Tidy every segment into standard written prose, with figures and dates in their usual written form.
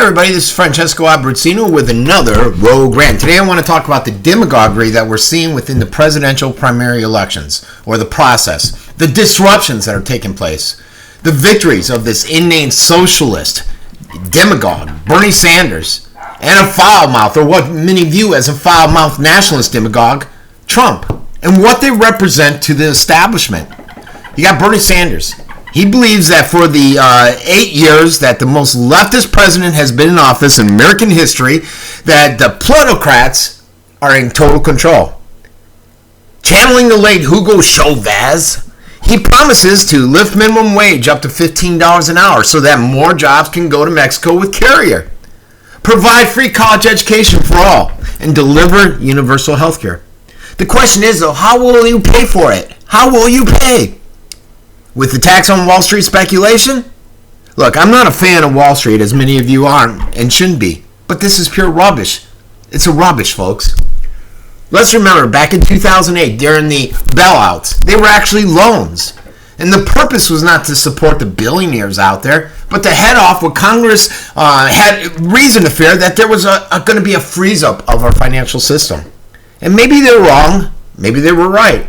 everybody, this is Francesco Abbruzzino with another Rogue Rant. Today I want to talk about the demagoguery that we're seeing within the presidential primary elections, or the process, the disruptions that are taking place, the victories of this inane socialist, demagogue, Bernie Sanders, and a foul-mouthed, or what many view as a foul-mouthed nationalist demagogue, Trump, and what they represent to the establishment. You got Bernie Sanders. He believes that for the 8 years that the most leftist president has been in office in American history, that the plutocrats are in total control. Channeling the late Hugo Chavez, he promises to lift minimum wage up to $15 an hour so that more jobs can go to Mexico with Carrier, provide free college education for all, and deliver universal health care. The question is, though, how will you pay for it? How will you pay? With the tax on Wall Street speculation? Look, I'm not a fan of Wall Street, as many of you aren't and shouldn't be. But this is pure rubbish. It's a rubbish, folks. Let's remember, back in 2008, during the bailouts, they were actually loans. And the purpose was not to support the billionaires out there, but to head off what Congress had reason to fear that there was going to be a freeze-up of our financial system. And maybe they're wrong, maybe they were right.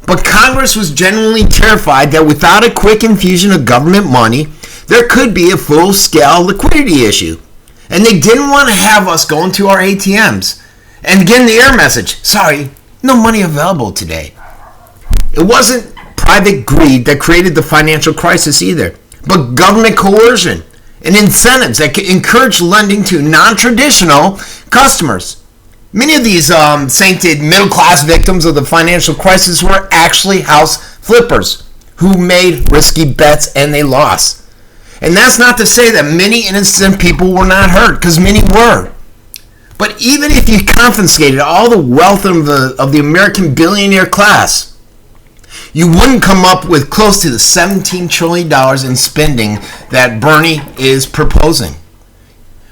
But Congress was genuinely terrified that without a quick infusion of government money, there could be a full-scale liquidity issue. And they didn't want to have us going to our ATMs and getting the error message, sorry, no money available today. It wasn't private greed that created the financial crisis either, but government coercion and incentives that encourage lending to non-traditional customers. Many of these sainted middle-class victims of the financial crisis were actually house flippers who made risky bets and they lost. And that's not to say that many innocent people were not hurt, because many were. But even if you confiscated all the wealth of the American billionaire class, you wouldn't come up with close to the $17 trillion in spending that Bernie is proposing.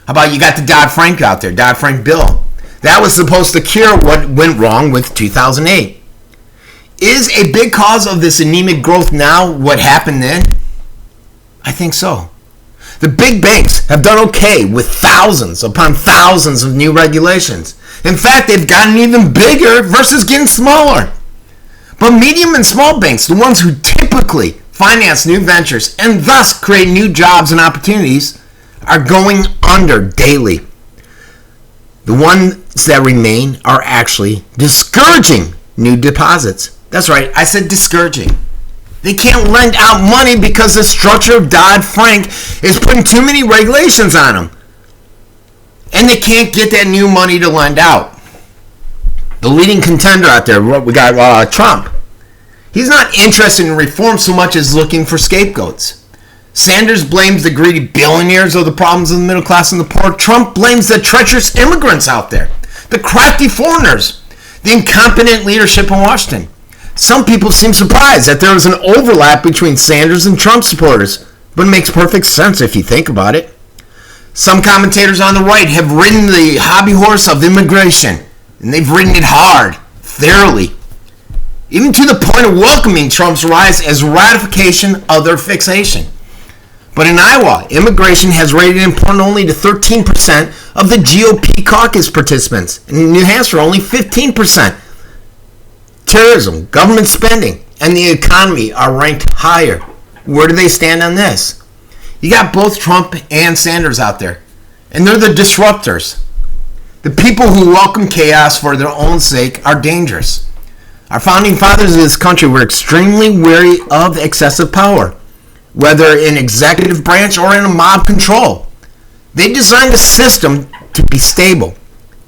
How about you got the Dodd-Frank out there, Dodd-Frank bill? That was supposed to cure what went wrong with 2008. Is a big cause of this anemic growth now what happened then? I think so. The big banks have done okay with thousands upon thousands of new regulations. In fact, they've gotten even bigger versus getting smaller. But medium and small banks, the ones who typically finance new ventures and thus create new jobs and opportunities, are going under daily. The ones that remain are actually discouraging new deposits. That's right, I said discouraging. They can't lend out money because the structure of Dodd-Frank is putting too many regulations on them. And they can't get that new money to lend out. The leading contender out there, we got Trump. He's not interested in reform so much as looking for scapegoats. Sanders blames the greedy billionaires of the problems of the middle class and the poor. Trump blames the treacherous immigrants out there, the crafty foreigners, the incompetent leadership in Washington. Some people seem surprised that there is an overlap between Sanders and Trump supporters, but it makes perfect sense if you think about it. Some commentators on the right have ridden the hobby horse of immigration, and they've ridden it hard, thoroughly, even to the point of welcoming Trump's rise as ratification of their fixation. But in Iowa, immigration has rated important only to 13% of the GOP caucus participants. In New Hampshire, only 15%. Terrorism, government spending, and the economy are ranked higher. Where do they stand on this? You got both Trump and Sanders out there, and they're the disruptors. The people who welcome chaos for their own sake are dangerous. Our founding fathers of this country were extremely wary of excessive power, whether in executive branch or in a mob control. They designed a system to be stable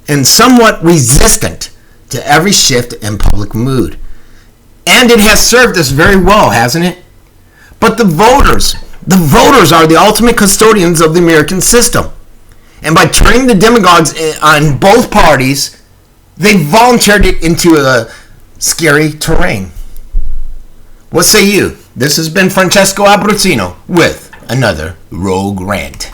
and somewhat resistant to every shift in public mood. And it has served us very well, hasn't it? But the voters are the ultimate custodians of the American system. And by turning the demagogues on both parties, they volunteered it into a scary terrain. What say you? This has been Francesco Abbruzzino with another Rogue Rant.